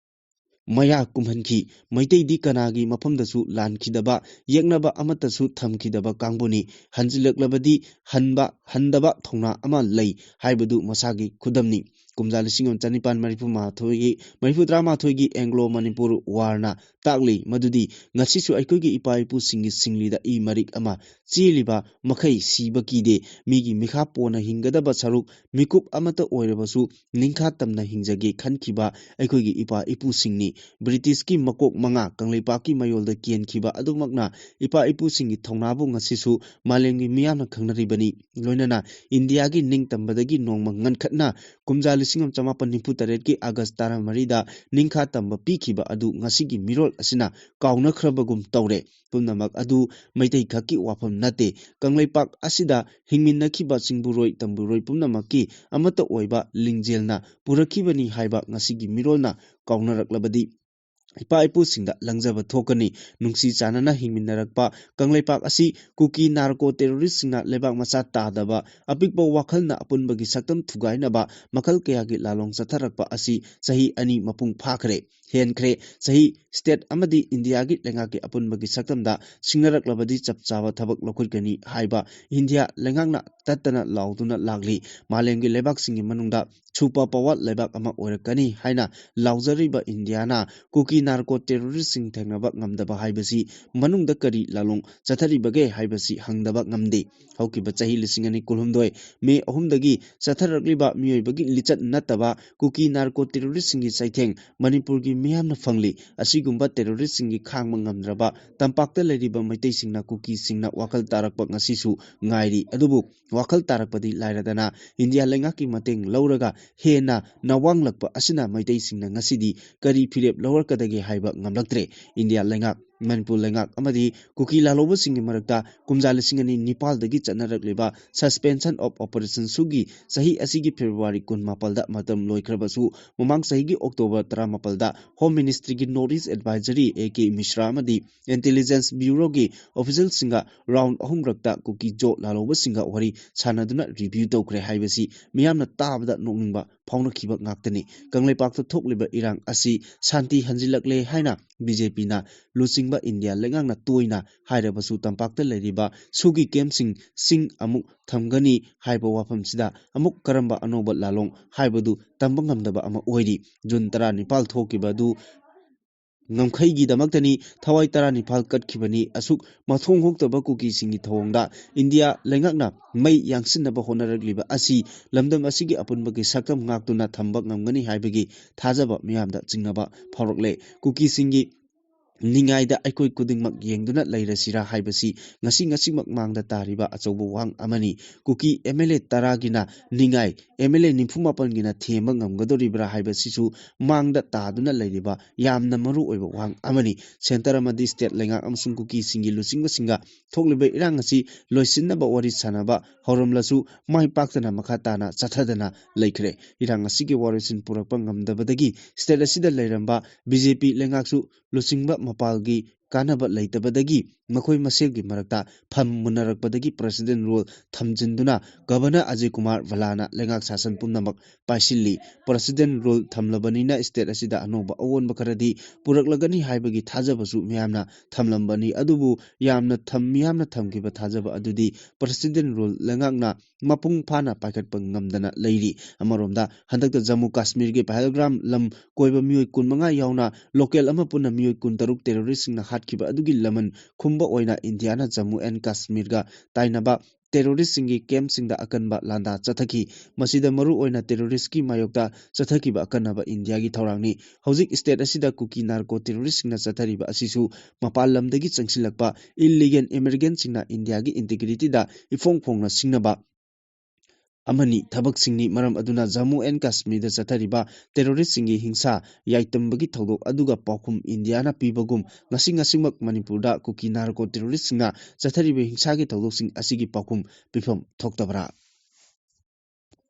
maya kumhanki maiteidi kanagi mafamdasu lankhidaba yeknaba amatasu thamkhidaba kangbuni hanjilaklabadi handaba thongna ama lei haibadu masagi khudamni ꯀꯨꯝꯖꯥ 1974-1973ꯒꯤ ꯑꯦꯡꯒ꯭ꯂꯣ-ꯃꯅꯤꯄꯨꯔ ꯋꯥꯔꯅ ꯇꯥꯛꯂꯤ ꯃꯗꯨꯗꯤ ꯉꯁꯤꯁꯨ ꯑꯩꯈꯣꯏꯒꯤ ꯏꯄꯥ-ꯏꯄꯨꯁꯤꯡꯒꯤ ꯁꯤꯡꯂꯤꯗ E ꯃꯔꯤꯛ ꯑꯃ ꯆꯦꯜꯂꯤꯕ ꯃꯈꯩ ꯁꯤꯕ ꯀꯤꯗꯦ, ꯃꯤꯒꯤ ꯃꯤꯈꯥ ꯄꯣꯟꯅ ꯍꯤꯡꯒꯗꯕ ꯁꯔꯨꯛ ꯃꯤꯀꯨꯞ ꯑꯃꯠꯇ ꯑꯣꯏꯔꯕꯁꯨ ꯅꯤꯡꯈꯥ ꯇꯝꯅ ꯍꯤꯡꯖꯒꯦ ꯈꯟꯈꯤꯕ ꯑꯩꯈꯣꯏꯒꯤ ꯏꯄꯥ-ꯏꯄꯨꯁꯤꯡꯅꯤ꯫ ꯕ꯭ꯔꯤꯇꯤꯁꯀꯤ ꯃꯀꯣꯛ 5 ꯀꯪꯂꯩꯄꯥꯛꯀꯤ ꯃꯌꯣꯜꯗ ꯀꯦꯟꯈꯤꯕ ꯑꯗꯨꯃꯛꯅ ꯏꯄꯥ-ꯏꯄꯨꯁꯤꯡꯒꯤ ꯊꯧꯅꯥꯕꯨ ꯉꯁꯤꯁꯨ ꯃꯥꯂꯦꯝꯒꯤ ꯃꯤꯌꯥꯝꯅ ꯈꯪꯅꯔꯤꯕꯅꯤ꯫ ꯂꯣꯏꯅꯅ ꯏꯟꯗꯤꯌꯥꯒꯤ ꯅꯤꯡꯇꯝꯕꯗꯒꯤ ꯅꯣꯡꯃ ꯉꯟꯈꯠꯅ ꯀꯨꯝꯖꯥ 1898ꯒꯤ ꯑꯥꯒꯁꯠ 14ꯗ ꯅꯤꯡꯈꯥ ꯇꯝꯕ ꯄꯤꯈꯤꯕ ꯑꯗꯨ ꯉꯁꯤꯒꯤ ꯃꯤꯔꯣꯜ ꯑꯁꯤꯅ ꯀꯥꯎꯅꯈ꯭ꯔꯕꯒꯨꯝ ꯇꯧꯔꯦ꯫ ꯄꯨꯝꯅꯃꯛ ꯑꯗꯨ ꯃꯩꯇꯩ ꯈꯛꯀꯤ ꯋꯥꯐꯝ ꯅꯠꯇꯦ, ꯀꯪꯂꯩꯄꯥꯛ ꯑꯁꯤꯗ ꯍꯤꯡꯃꯤꯟꯅꯈꯤꯕ ꯆꯤꯡꯕꯨꯔꯣꯏ ꯇꯝꯕꯨꯔꯣꯏ ꯄꯨꯝꯅꯃꯛꯀꯤ ꯑꯃꯠꯇ ꯑꯣꯏꯕ ꯂꯤꯡꯖꯦꯜꯅ ꯄꯨꯔꯛꯈꯤꯕꯅꯤ ꯍꯥꯏꯕ ꯉꯁꯤꯒꯤ ꯃꯤꯔꯣꯜꯅ ꯀꯥꯎꯅꯔꯛꯂꯕꯗꯤ ꯏꯄꯥ-ꯏꯄꯨꯁꯤꯡꯗ ꯂꯪꯖꯕ ꯊꯣꯛꯀꯅꯤ꯫ ꯅꯨꯡꯁꯤ ꯆꯥꯟꯅꯅ ꯍꯤꯡꯃꯤꯟꯅꯔꯛꯄ ꯀꯪꯂꯩꯄꯥꯛ ꯑꯁꯤ ꯀꯨꯀꯤ ꯅꯥꯔꯀꯣ ꯇꯦꯔꯣꯔꯤꯁꯁꯤꯡꯅ ꯂꯩꯕꯥꯛ ꯃꯆꯥ ꯇꯥꯗꯕ ꯑꯄꯤꯛꯄ ꯋꯥꯈꯜꯅ ꯑꯄꯨꯟꯕꯒꯤ ꯁꯛꯇꯝ ꯊꯨꯒꯥꯏꯅꯕ ꯃꯈꯜ ꯀꯌꯥꯒꯤ ꯂꯥꯂꯣꯡ ꯆꯠꯊꯔꯛꯄ ꯑꯁꯤ ꯆꯍꯤ 2 ꯃꯄꯨꯡ ꯐꯥꯈ꯭ꯔꯦ, ꯍꯦꯟꯈ꯭ꯔꯦ꯫ ꯆꯍꯤ ꯁ꯭ꯇꯦꯠ ꯑꯃꯗꯤ ꯏꯟꯗꯤꯌꯥꯒꯤ ꯂꯩꯉꯥꯛꯀꯤ ꯑꯄꯨꯟꯕꯒꯤ ꯁꯛꯇꯝꯗ ꯁꯤꯡꯅꯔꯛꯂꯕꯗꯤ ꯆꯞ ꯆꯥꯕ ꯊꯕꯛ ꯂꯧꯈꯠꯀꯅꯤ ꯍꯥꯏꯕ ꯏꯟꯗꯤꯌꯥ ꯂꯩꯉꯥꯛꯅ ꯇꯠꯇꯅ ꯂꯥꯎꯗꯨꯅ ꯂꯥꯛꯂꯤ꯫ ꯃꯥꯂꯦꯝꯒꯤ ꯂꯩꯕꯥꯛꯁꯤꯡꯒꯤ ꯃꯅꯨꯡꯗ ꯁꯨꯄꯔ ꯄꯥꯋꯔ ꯂꯩꯕꯥꯛ ꯑꯃ ꯑꯣꯏꯔꯛꯀꯅꯤ ꯍꯥꯏꯅ ꯂꯥꯎꯖꯔꯤꯕ ꯏꯟꯗꯤꯌꯥꯅ ꯀꯨꯀꯤ ꯅꯥꯔꯀꯣ ꯇꯦꯔꯣꯔꯤꯁꯁꯤꯡ ꯊꯦꯡꯅꯕ ꯉꯝꯗꯕ ꯍꯥꯏꯕꯁꯤ ꯃꯅꯨꯡꯗ ꯀꯔꯤ ꯂꯥꯂꯣꯡ ꯆꯠꯊꯔꯤꯕꯒꯦ ꯍꯥꯏꯕꯁꯤ ꯍꯪꯗꯕ ꯉꯝꯗꯦ꯫ ꯍꯧꯈꯤꯕ ꯆꯍꯤ 2019 ꯃꯦ 3ꯗꯒꯤ ꯆꯠꯊꯔꯛꯂꯤꯕ ꯃꯤꯑꯣꯏꯕꯒꯤ ꯂꯤꯆꯠ ꯅꯠꯇꯕ ꯀꯨꯀꯤ ꯅꯥꯔꯀꯣ ꯇꯦꯔꯣꯔꯤꯁꯁꯤꯡꯒꯤ ꯆꯩꯊꯦꯡ ꯃꯅꯤꯄꯨꯔꯒꯤ ꯃꯤꯌꯥꯝꯅ ꯐꯪꯂꯤ꯫ ꯑꯁꯤꯒꯨꯝꯕ ꯇꯦꯔꯣꯔꯤꯁꯁꯤꯡꯒꯤ ꯈꯥꯡꯕ ꯉꯝꯗ꯭ꯔꯕ ꯇꯝꯄꯥꯛꯇ ꯂꯩꯔꯤꯕ ꯃꯩꯇꯩꯁꯤꯡꯅ ꯀꯨꯀꯤꯁꯤꯡꯅ ꯋꯥꯈꯜ ꯇꯥꯔꯛꯄ ꯉꯁꯤꯁꯨ ꯉꯥꯏꯔꯤ꯫ ꯑꯗꯨꯕꯨ ꯋꯥꯈꯜ ꯇꯥꯔꯛꯄꯗꯤ ꯂꯥꯏꯔꯗꯅ ꯏꯟꯗꯤꯌꯥ ꯂꯩꯉꯥꯛꯀꯤ ꯃꯇꯦꯡ ꯂꯧꯔꯒ ꯍꯦꯟꯅ ꯅꯋꯥꯡꯂꯛꯄ ꯑꯁꯤꯅ ꯃꯩꯇꯩꯁꯤꯡꯅ ꯉꯁꯤꯗꯤ ꯀꯔꯤ ꯐꯤꯔꯦꯞ ꯂꯧꯔꯛꯀꯗꯒꯦ ꯍꯥꯏꯕ ꯉꯝꯂꯛꯇ꯭ꯔꯦ꯫ ꯏꯟꯗꯤꯌꯥ ꯂꯩꯉꯥꯛ, ꯃꯅꯤꯄꯨꯔ ꯂꯩꯉꯥꯛ ꯑꯃꯗꯤ ꯀꯨꯀꯤ ꯂꯥꯂꯧꯕꯁꯤꯡꯒꯤ ꯃꯔꯛꯇ ꯀꯨꯝꯖꯥ 2009ꯗꯒꯤ ꯆꯠꯅꯔꯛꯂꯤꯕ ꯁꯁꯄꯦꯟꯁꯟ ꯑꯣꯐ ꯑꯣꯄꯔꯦꯁꯟ ꯁꯨꯒꯤ ꯆꯍꯤ ꯑꯁꯤꯒꯤ ꯐꯦꯕ꯭ꯔꯨꯋꯥꯔꯤ 18ꯗ ꯃꯇꯝ ꯂꯣꯏꯈ꯭ꯔꯕꯁꯨ ꯃꯃꯥꯡ ꯆꯍꯤꯒꯤ ꯑꯣꯛꯇꯣꯕꯔ 18ꯗ ꯍꯣꯝ ꯃꯤꯅꯤꯁꯇ꯭ꯔꯤꯒꯤ north east advisory A.K. Mishra ꯑꯃꯗꯤ ꯏꯟꯇꯦꯂꯤꯖꯦꯟꯁ ꯕ꯭ꯌꯨꯔꯣꯒꯤ ꯑꯣꯐꯤꯁꯤꯌꯦꯜꯁꯤꯡꯒ ꯔꯥꯎꯟꯗ 3ꯔꯛꯇ ꯀꯨꯀꯤ ꯖꯣ ꯂꯥꯂꯧꯕꯁꯤꯡꯒ ꯋꯥꯔꯤ ꯁꯥꯅꯗꯨꯅ ꯔꯤꯚ꯭ꯌꯨ ꯇꯧꯈ꯭ꯔꯦ ꯍꯥꯏꯕꯁꯤ ꯃꯤꯌꯥꯝꯅ ꯇꯥꯕꯗ ꯅꯣꯛꯅꯤꯡꯕ ꯐꯥꯎꯅꯈꯤꯕ ꯉꯥꯛꯇꯅꯤ꯫ ꯀꯪꯂꯩꯄꯥꯛꯇ ꯊꯣꯛꯂꯤꯕ ꯏꯔꯥꯡ ꯑꯁꯤ ꯁꯥꯟꯇꯤ ꯍꯟꯖꯤꯜꯂꯛꯂꯦ ꯍꯥꯏꯅ ꯕꯤ.ꯖꯦ.ꯄꯤꯅ ꯂꯨꯆꯤꯡꯕ ꯏꯟꯗꯤꯌꯥ ꯂꯩꯉꯥꯛꯅ ꯇꯣꯏꯅ ꯍꯥꯏꯔꯕꯁꯨ ꯇꯝꯄꯥꯛꯇ ꯂꯩꯔꯤꯕ ꯁꯨꯒꯤ ꯀꯦꯝꯞꯁꯤꯡ ꯁꯤꯡ ꯑꯃꯨꯛ ꯊꯝꯒꯅꯤ ꯍꯥꯏꯕ ꯋꯥꯐꯝꯁꯤꯗ ꯑꯃꯨꯛ ꯀꯔꯝꯕ ꯑꯅꯧꯕ ꯂꯥꯂꯣꯡ ꯍꯥꯏꯕꯗꯨ ꯇꯝꯕ ꯉꯝꯗꯕ ꯑꯃ ꯑꯣꯏꯔꯤ꯫ ꯖꯨꯟ 19 ꯊꯣꯛꯈꯤꯕ ꯑꯗꯨ ꯉꯝꯈꯩꯒꯤꯗꯃꯛꯇꯅꯤ, ꯊꯋꯥꯏ 19 ꯀꯠꯈꯤꯕꯅꯤ꯫ ꯑꯁꯨꯛ ꯃꯊꯣꯡ ꯍꯣꯛꯇꯕ ꯀꯨꯀꯤꯁꯤꯡꯒꯤ ꯊꯧꯑꯣꯡꯗ ꯏꯟꯗꯤꯌꯥ ꯂꯩꯉꯥꯛꯅ ꯃꯩ ꯌꯥꯡꯁꯤꯟꯅꯕ ꯍꯣꯠꯅꯔꯛꯂꯤꯕ ꯑꯁꯤ ꯂꯝꯗꯝ ꯑꯁꯤꯒꯤ ꯑꯄꯨꯟꯕꯒꯤ ꯁꯛꯇꯝ ꯉꯥꯛꯇꯨꯅ ꯊꯝꯕ ꯉꯝꯒꯅꯤ ꯍꯥꯏꯕꯒꯤ ꯊꯥꯖꯕ ꯃꯤꯌꯥꯝꯗ ꯆꯤꯡꯅꯕ ꯐꯥꯎꯔꯛꯂꯦ꯫ ꯀꯨꯀꯤꯁꯤꯡꯒꯤ ꯅꯤꯡꯉꯥꯏꯗ ꯑꯩꯈꯣꯏ ꯈꯨꯗꯤꯡꯃꯛ ꯌꯦꯡꯗꯨꯅ ꯂꯩꯔꯁꯤꯔꯥ ꯍꯥꯏꯕꯁꯤ ꯉꯁꯤꯃꯛ ꯃꯥꯡꯗ ꯇꯥꯔꯤꯕ ꯑꯆꯧꯕ ꯋꯥꯍꯪ ꯑꯃꯅꯤ꯫ ꯀꯨꯀꯤ MLA 10ꯒꯤꯅ ꯅꯤꯡꯉꯥꯏ, MLA 94ꯒꯤꯅ ꯊꯦꯝꯕ ꯉꯝꯒꯗꯧꯔꯤꯕ꯭ꯔꯥ ꯍꯥꯏꯕꯁꯤꯁꯨ ꯃꯥꯡꯗ ꯇꯥꯗꯨꯅ ꯂꯩꯔꯤꯕ ꯌꯥꯝꯅ ꯃꯔꯨꯑꯣꯏꯕ ꯋꯥꯍꯪ ꯑꯃꯅꯤ꯫ ꯁꯦꯟꯇꯔ ꯑꯃꯗꯤ ꯁ꯭ꯇꯦꯠ ꯂꯩꯉꯥꯛ ꯑꯃꯁꯨꯡ ꯀꯨꯀꯤꯁꯤꯡꯒꯤ ꯂꯨꯆꯤꯡꯕꯁꯤꯡꯒ ꯊꯣꯛꯂꯤꯕ ꯏꯔꯥꯡ ꯑꯁꯤ ꯂꯣꯏꯁꯤꯟꯅꯕ ꯋꯥꯔꯤ ꯁꯥꯅꯕ ꯍꯧꯔꯝꯂꯁꯨ ꯃꯥꯏ ꯄꯥꯛꯇꯅ ꯃꯈꯥ ꯇꯥꯅ ꯆꯠꯊꯗꯅ ꯂꯩꯈ꯭ꯔꯦ꯫ ꯏꯔꯥꯡ ꯑꯁꯤꯒꯤ ꯋꯥꯔꯣꯏꯁꯤꯟ ꯄꯨꯔꯛꯄ ꯉꯝꯗꯕꯗꯒꯤ ꯁ꯭ꯇꯦꯠ ꯑꯁꯤꯗ ꯂꯩꯔꯝꯕ ꯕꯤ.ꯖꯦ.ꯄꯤ ꯂꯩꯉꯥꯛꯁꯨ ꯂꯨꯆꯤꯡꯕ ꯃꯄꯥꯜꯒꯤ ꯀꯥꯟꯅꯕ ꯂꯩꯇꯕꯗꯒꯤ ꯃꯈꯣꯏ ꯃꯁꯦꯜꯒꯤ ꯃꯔꯛꯇ ꯐꯝ ꯃꯨꯟꯅꯔꯛꯄꯗꯒꯤ president rule ꯊꯝꯖꯤꯟꯗꯨꯅ governor Ajay Kumar ꯚꯜꯂꯥꯅ ꯂꯩꯉꯥꯛ ꯁꯥꯁꯟ ꯄꯨꯝꯅꯃꯛ ꯄꯥꯏꯁꯤꯜꯂꯤ꯫ ꯄ꯭ꯔꯦꯁꯤꯗꯦꯟ ꯔꯨꯜ ꯊꯝꯂꯕꯅꯤꯅ ꯁ꯭ꯇꯦꯠ ꯑꯁꯤꯗ ꯑꯅꯧꯕ ꯑꯑꯣꯟꯕ ꯈꯔꯗꯤ ꯄꯨꯔꯛꯂꯒꯅꯤ ꯍꯥꯏꯕꯒꯤ ꯊꯥꯖꯕꯁꯨ ꯃꯤꯌꯥꯝꯅ ꯊꯝꯂꯝꯕꯅꯤ꯫ ꯑꯗꯨꯕꯨ ꯃꯤꯌꯥꯝꯅ ꯊꯝꯈꯤꯕ ꯊꯥꯖꯕ ꯑꯗꯨꯗꯤ ꯄ꯭ꯔꯦꯁꯤꯗꯦꯟ ꯔꯨꯜ ꯂꯩꯉꯥꯛꯅ ꯃꯄꯨꯡ ꯐꯥꯅ ꯄꯥꯏꯈꯠꯄ ꯉꯝꯗꯅ ꯂꯩꯔꯤ꯫ ꯑꯃꯔꯣꯝꯗ ꯍꯟꯗꯛꯇ ꯖꯝꯃꯨ ꯀꯥꯁꯃꯤꯔꯒꯤ ꯄꯍꯜꯒꯥꯝ ꯂꯝ ꯀꯣꯏꯕ ꯃꯤꯑꯣꯏ 15 ꯌꯥꯎꯅ ꯂꯣꯀꯦꯜ ꯑꯃ ꯄꯨꯟꯅ ꯃꯤꯑꯣꯏ 16 ꯇꯦꯔꯣꯔꯤꯁꯁꯤꯡꯅ ꯍꯥꯠꯈꯤꯕ ꯑꯗꯨꯒꯤ ꯂꯃꯟ ꯈꯨꯝꯕ ꯑꯣꯏꯅ ꯏꯟꯗꯤꯌꯥꯅ ꯖꯝꯃꯨ ꯑꯦꯟড ꯀꯥꯁꯃꯤꯔꯒ ꯇꯥꯏꯅꯕ ꯇꯦꯔꯣꯔꯤꯁꯁꯤꯡꯒꯤ ꯀꯦꯝꯞꯁꯤꯡꯗ ꯑꯀꯟꯕ ꯂꯥꯟꯗꯥ ꯆꯠꯊꯈꯤ꯫ ꯃꯁꯤꯗ ꯃꯔꯨ ꯑꯣꯏꯅ ꯇꯦꯔꯣꯔꯤꯁꯠꯀꯤ ꯃꯥꯌꯣꯛꯇ ꯆꯠꯊꯈꯤꯕ ꯑꯀꯟꯅꯕ ꯏꯟꯗꯤꯌꯥꯒꯤ ꯊꯧꯔꯥꯡꯅꯤ꯫ ꯍꯧꯖꯤꯛ ꯁ꯭ꯇꯦꯠ ꯑꯁꯤꯗ ꯀꯨꯀꯤ ꯅꯥꯔꯀꯣ ꯇꯦꯔꯣꯔꯤꯁꯁꯤꯡꯅ ꯆꯠꯊꯔꯤꯕ ꯑꯁꯤꯁꯨ ꯃꯄꯥꯟ ꯂꯝꯗꯒꯤ ꯆꯪꯁꯤꯜꯂꯛꯄ ꯏꯜꯂꯤꯒꯦꯜ ꯏꯃꯤꯒ꯭ꯔꯦꯟꯠꯁꯤꯡꯅ ꯏꯟꯗꯤꯌꯥꯒꯤ ꯏꯟꯇꯤꯒ꯭ꯔꯤꯇꯤꯗ ꯏꯐꯣꯡ ꯐꯣꯡꯅ ꯁꯤꯡꯅꯕ ꯑꯃꯅꯤ ꯊꯕꯛꯁꯤꯡꯅꯤ꯫ ꯃꯔꯝ ꯑꯗꯨꯅ ꯖꯝꯃꯨ ꯑꯦꯟড ꯀꯥꯁꯃꯤꯔꯗ ꯆꯠꯊꯔꯤꯕ ꯇꯦꯔꯣꯔꯤꯁꯠꯁꯤꯡꯒꯤ ꯍꯤꯡꯁꯥ ꯌꯥꯏꯇꯝꯕꯒꯤ ꯊꯧꯗꯣꯛ ꯑꯗꯨꯒ ꯄꯥꯎꯈꯨꯝ ꯏꯟꯗꯤꯌꯥꯅ ꯄꯤꯕꯒꯨꯝ ꯉꯁꯤꯃꯛ ꯃꯅꯤꯄꯨꯔꯗ ꯀꯨꯀꯤ ꯅꯥꯔꯀꯣ ꯇꯦꯔꯣꯔꯤꯁꯠꯁꯤꯡꯅ ꯆꯠꯊꯔꯤꯕ ꯍꯤꯡꯁꯥꯒꯤ ꯊꯧꯗꯣꯛꯁꯤꯡ ꯑꯁꯤꯒꯤ ꯄꯥꯎꯈꯨꯝ ꯄꯤꯐꯝ ꯊꯣꯛꯇꯕ꯭ꯔꯥ?